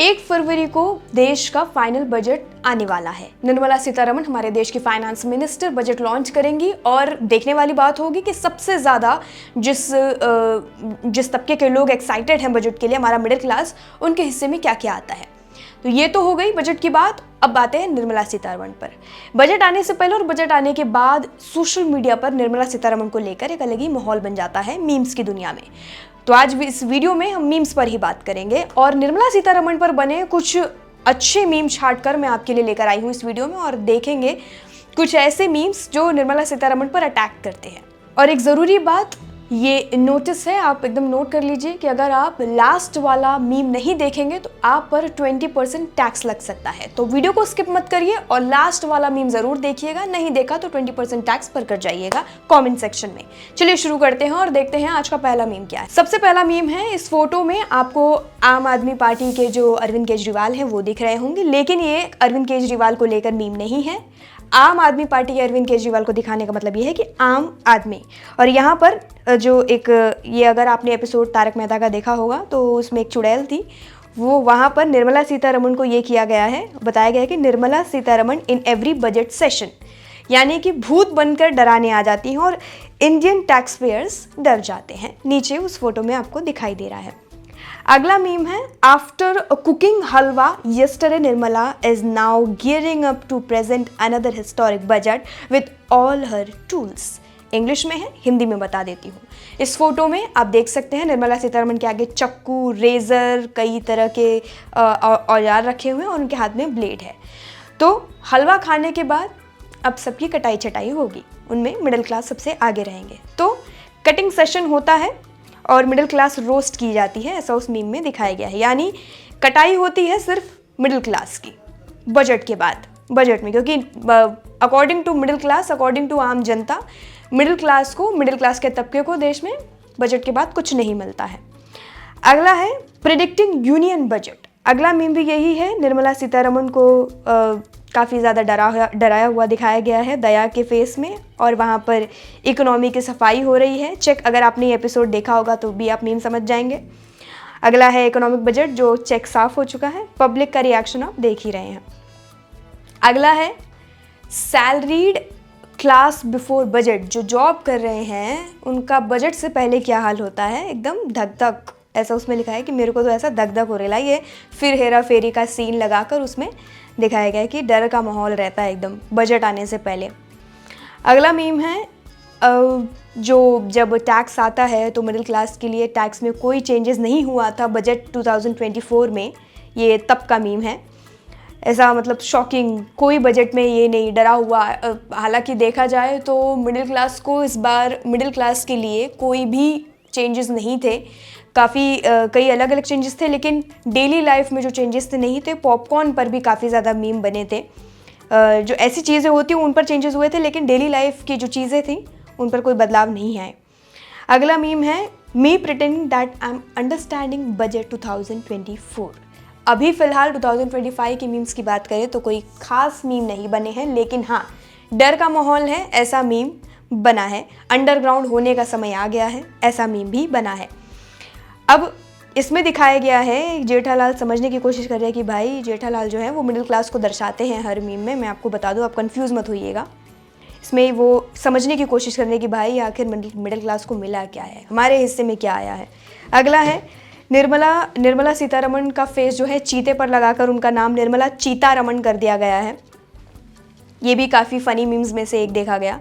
1 फरवरी को देश का फाइनल बजट आने वाला है। निर्मला सीतारमण हमारे देश की फाइनेंस मिनिस्टर बजट लॉन्च करेंगी और देखने वाली बात होगी कि सबसे ज़्यादा जिस तबके के लोग एक्साइटेड हैं बजट के लिए, हमारा मिडिल क्लास, उनके हिस्से में क्या क्या आता है। तो ये तो हो गई बजट की बात। अब बातें हैं निर्मला सीतारमण पर। बजट आने से पहले और बजट आने के बाद सोशल मीडिया पर निर्मला सीतारमण को लेकर एक अलग ही माहौल बन जाता है मीम्स की दुनिया में। तो आज भी इस वीडियो में हम मीम्स पर ही बात करेंगे और निर्मला सीतारमण पर बने कुछ अच्छे मीम छाट कर मैं आपके लिए लेकर आई हूँ इस वीडियो में, और देखेंगे कुछ ऐसे मीम्स जो निर्मला सीतारमण पर अटैक करते हैं। और एक ज़रूरी बात, ये नोटिस है, आप एकदम नोट कर लीजिए कि अगर आप लास्ट वाला मीम नहीं देखेंगे तो आप पर 20% टैक्स लग सकता है। तो वीडियो को स्किप मत करिए और लास्ट वाला मीम ज़रूर देखिएगा, नहीं देखा तो 20% टैक्स पर कर जाइएगा कमेंट सेक्शन में। चलिए शुरू करते हैं और देखते हैं आज का पहला मीम क्या है। सबसे पहला मीम है, इस फोटो में आपको आम आदमी पार्टी के जो अरविंद केजरीवाल हैं वो दिख रहे होंगे, लेकिन ये अरविंद केजरीवाल को लेकर मीम नहीं है। आम आदमी पार्टी के अरविंद केजरीवाल को दिखाने का मतलब ये है कि आम आदमी, और यहाँ पर जो एक ये अगर आपने एपिसोड तारक मेहता का देखा होगा तो उसमें एक चुड़ैल थी, वो वहाँ पर निर्मला सीतारमण को ये किया गया है, बताया गया है कि Nirmala Sitharaman in every budget session, यानी कि भूत बनकर डराने आ जाती हैं और इंडियन टैक्स पेयर्स डर जाते हैं। नीचे उस फोटो में आपको दिखाई दे रहा है। अगला मीम है, after cooking halwa yesterday Nirmala is now gearing up to present another historic budget with all her tools। English में है, हिंदी में बता देती हूँ। इस फोटो में आप देख सकते हैं निर्मला सीतारमण के आगे चाकू, रेजर, कई तरह के औजार रखे हुए हैं और उनके हाथ में ब्लेड है। तो हलवा खाने के बाद अब सबकी कटाई छटाई होगी, उनमें मिडिल क्लास सबसे आगे रहेंगे। तो कटिंग सेशन होता है और मिडिल क्लास रोस्ट की जाती है, ऐसा उस मीम में दिखाया गया है। यानी कटाई होती है सिर्फ मिडिल क्लास की बजट के बाद, बजट में, क्योंकि according to middle class, according to आम जनता, मिडिल क्लास के तबके को देश में बजट के बाद कुछ नहीं मिलता है। अगला है प्रिडिक्टिंग यूनियन बजट। अगला मीम भी यही है, निर्मला सीतारमण को काफ़ी ज़्यादा डराया हुआ दिखाया गया है दया के फेस में, और वहाँ पर इकोनॉमी की सफाई हो रही है। चेक, अगर आपने ये एपिसोड देखा होगा तो भी आप मीम समझ जाएंगे। अगला है इकोनॉमिक बजट, जो चेक साफ हो चुका है, पब्लिक का रिएक्शन आप देख ही रहे हैं। अगला है सैलरीड क्लास बिफोर बजट, जो जॉब कर रहे हैं उनका बजट से पहले क्या हाल होता है, एकदम धक धक, ऐसा उसमें लिखा है कि मेरे को तो ऐसा धक धक हो रहा है। ये फिर हेरा फेरी का सीन लगाकर उसमें दिखाया गया है कि डर का माहौल रहता है एकदम बजट आने से पहले। अगला मीम है, जो जब टैक्स आता है तो मिडिल क्लास के लिए टैक्स में कोई चेंजेस नहीं हुआ था बजट 2024 में, ये तब का मीम है। ऐसा मतलब शॉकिंग, कोई बजट में ये नहीं डरा हुआ। हालांकि देखा जाए तो मिडिल क्लास को इस बार, मिडिल क्लास के लिए कोई भी चेंजेस नहीं थे, कई अलग अलग चेंजेस थे, लेकिन डेली लाइफ में जो चेंजेस थे नहीं थे। पॉपकॉर्न पर भी काफ़ी ज़्यादा मीम बने थे, जो ऐसी चीज़ें होती हैं उन पर चेंजेस हुए थे, लेकिन डेली लाइफ की जो चीज़ें थी उन पर कोई बदलाव नहीं आए। अगला मीम है, me pretending that I am understanding budget 2024। अभी फ़िलहाल 2025 की मीम्स की बात करें तो कोई ख़ास मीम नहीं बने हैं, लेकिन हाँ डर का माहौल है ऐसा मीम बना है। अंडरग्राउंड होने का समय आ गया है, ऐसा मीम भी बना है। अब इसमें दिखाया गया है, जेठालाल समझने की कोशिश कर रहे हैं कि भाई जेठालाल जो है वो मिडिल क्लास को दर्शाते हैं हर मीम में। मैं आपको बता दूं, आप कंफ्यूज मत होइएगा। इसमें वो समझने की कोशिश करने की भाई आखिर मिडिल क्लास को मिला क्या है, हमारे हिस्से में क्या आया है। अगला है, निर्मला सीतारमण का फेस जो है चीते पर लगाकर उनका नाम निर्मला चीतारमण कर दिया गया है। ये भी काफ़ी फ़नी मीम्स में से एक देखा गया।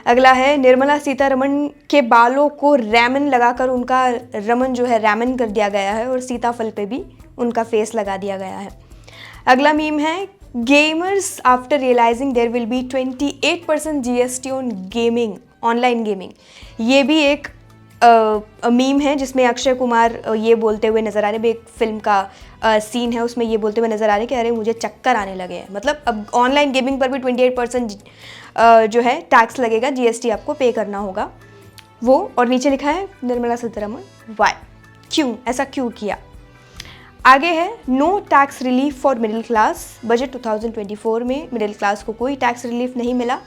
अगला है, निर्मला सीतारमण के बालों को रैमन लगाकर उनका रमन जो है रैमन कर दिया गया है, और सीताफल पे भी उनका फेस लगा दिया गया है। अगला मीम है, gamers after realising there will be 28% GST on gaming, online gaming. ये भी एक मीम है जिसमें अक्षय कुमार ये बोलते हुए नज़र आ रहे हैं, एक फिल्म का सीन है उसमें ये बोलते हुए नज़र आ रहे हैं कि अरे मुझे चक्कर आने लगे हैं। मतलब अब ऑनलाइन गेमिंग पर भी 28% जो है टैक्स लगेगा, GST आपको पे करना होगा वो। और नीचे लिखा है निर्मला सीतारमण वाई, क्यों, ऐसा क्यों किया। आगे है, no tax relief for middle class, budget 2024 में मिडिल क्लास को कोई टैक्स रिलीफ नहीं मिला।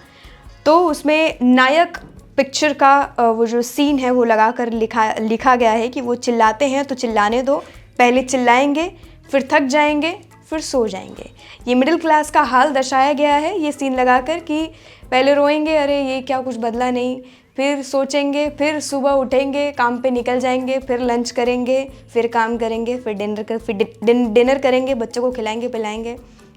तो उसमें नायक पिक्चर का वो जो सीन है वो लगाकर लिखा गया है कि वो चिल्लाते हैं तो चिल्लाने दो, पहले चिल्लाएंगे फिर थक जाएंगे, फिर सो जाएंगे। ये मिडिल क्लास का हाल दर्शाया गया है ये सीन लगाकर कि पहले रोएंगे, अरे ये क्या कुछ बदला नहीं, फिर सोचेंगे, फिर सुबह उठेंगे, काम पे निकल जाएंगे, फिर लंच करेंगे, फिर काम करेंगे, फिर डिनर करेंगे, बच्चों को खिलाएंगे पिलाएंगे,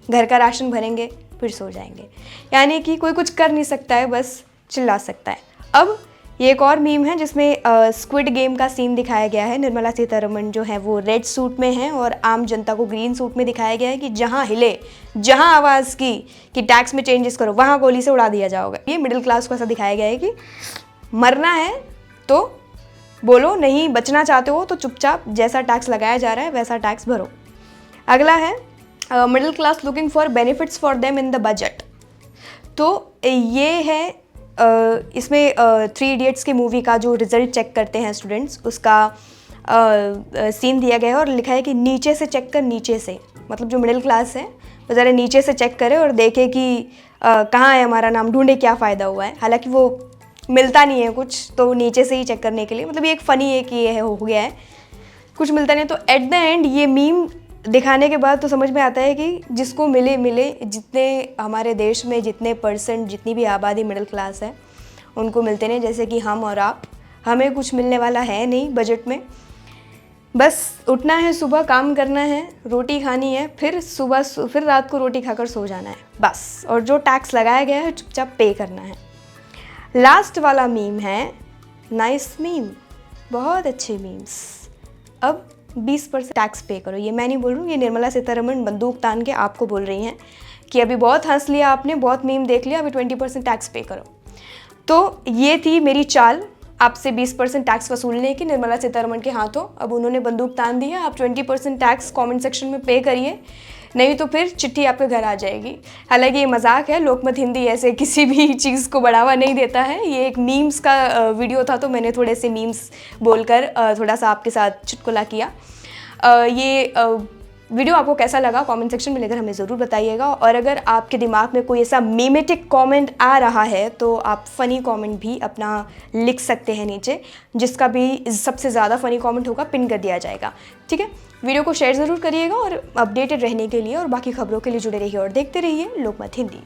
घर का राशन भरेंगे, फिर सो जाएंगे। यानी कि कोई कुछ कर नहीं सकता है, बस चिल्ला सकता है। अब ये एक और मीम है जिसमें स्क्विड गेम का सीन दिखाया गया है। निर्मला सीतारमण जो है वो रेड सूट में है और आम जनता को ग्रीन सूट में दिखाया गया है कि जहाँ हिले, जहाँ आवाज़ की कि टैक्स में चेंजेस करो, वहाँ गोली से उड़ा दिया जाओगा। ये मिडिल क्लास को ऐसा दिखाया गया है कि मरना है तो बोलो, नहीं बचना चाहते हो तो चुपचाप जैसा टैक्स लगाया जा रहा है वैसा टैक्स भरो। अगला है middle class looking for benefits for them in the budget. तो ये है इसमें 3 इडियट्स की मूवी का जो रिज़ल्ट चेक करते हैं स्टूडेंट्स, उसका सीन दिया गया है और लिखा है कि नीचे से चेक कर, नीचे से, मतलब जो मिडिल क्लास है वो ज़रा नीचे से चेक करे और देखे कि कहाँ है हमारा नाम, ढूंढे क्या फ़ायदा हुआ है। हालांकि वो मिलता नहीं है कुछ, तो नीचे से ही चेक करने के लिए, मतलब ये एक फ़नी है कि ये हो गया है, कुछ मिलता नहीं। तो एट द एंड ये मीम दिखाने के बाद तो समझ में आता है कि जिसको मिले मिले, जितने हमारे देश में जितने परसेंट, जितनी भी आबादी मिडिल क्लास है उनको मिलते नहीं, जैसे कि हम और आप, हमें कुछ मिलने वाला है नहीं बजट में। बस उठना है, सुबह काम करना है, रोटी खानी है, फिर रात को रोटी खाकर सो जाना है बस, और जो टैक्स लगाया गया है चुपचाप पे करना है। लास्ट वाला मीम है नाइस मीम, बहुत अच्छे मीम्स। अब 20% टैक्स पे करो। ये मैं नहीं बोल रही हूँ, ये निर्मला सीतारमण बंदूक तान के आपको बोल रही हैं कि अभी बहुत हंस लिया आपने, बहुत मीम देख लिया, अभी 20% टैक्स पे करो। तो ये थी मेरी चाल आपसे 20% टैक्स वसूलने की निर्मला सीतारमण के हाथों। अब उन्होंने बंदूक तान दी है, आप 20% टैक्स कमेंट सेक्शन में पे करिए, नहीं तो फिर चिट्ठी आपके घर आ जाएगी। हालांकि ये मजाक है, लोकमत हिंदी ऐसे किसी भी चीज़ को बढ़ावा नहीं देता है। ये एक मीम्स का वीडियो था, तो मैंने थोड़े से मीम्स बोलकर थोड़ा सा आपके साथ चुटकुला किया। ये वीडियो आपको कैसा लगा कमेंट सेक्शन में लेकर हमें ज़रूर बताइएगा। और अगर आपके दिमाग में कोई ऐसा मीमेटिक कमेंट आ रहा है तो आप फ़नी कमेंट भी अपना लिख सकते हैं नीचे, जिसका भी सबसे ज़्यादा फ़नी कमेंट होगा पिन कर दिया जाएगा। ठीक है, वीडियो को शेयर ज़रूर करिएगा और अपडेटेड रहने के लिए और बाकी खबरों के लिए जुड़े रहिए और देखते रहिए लोकमत हिंदी।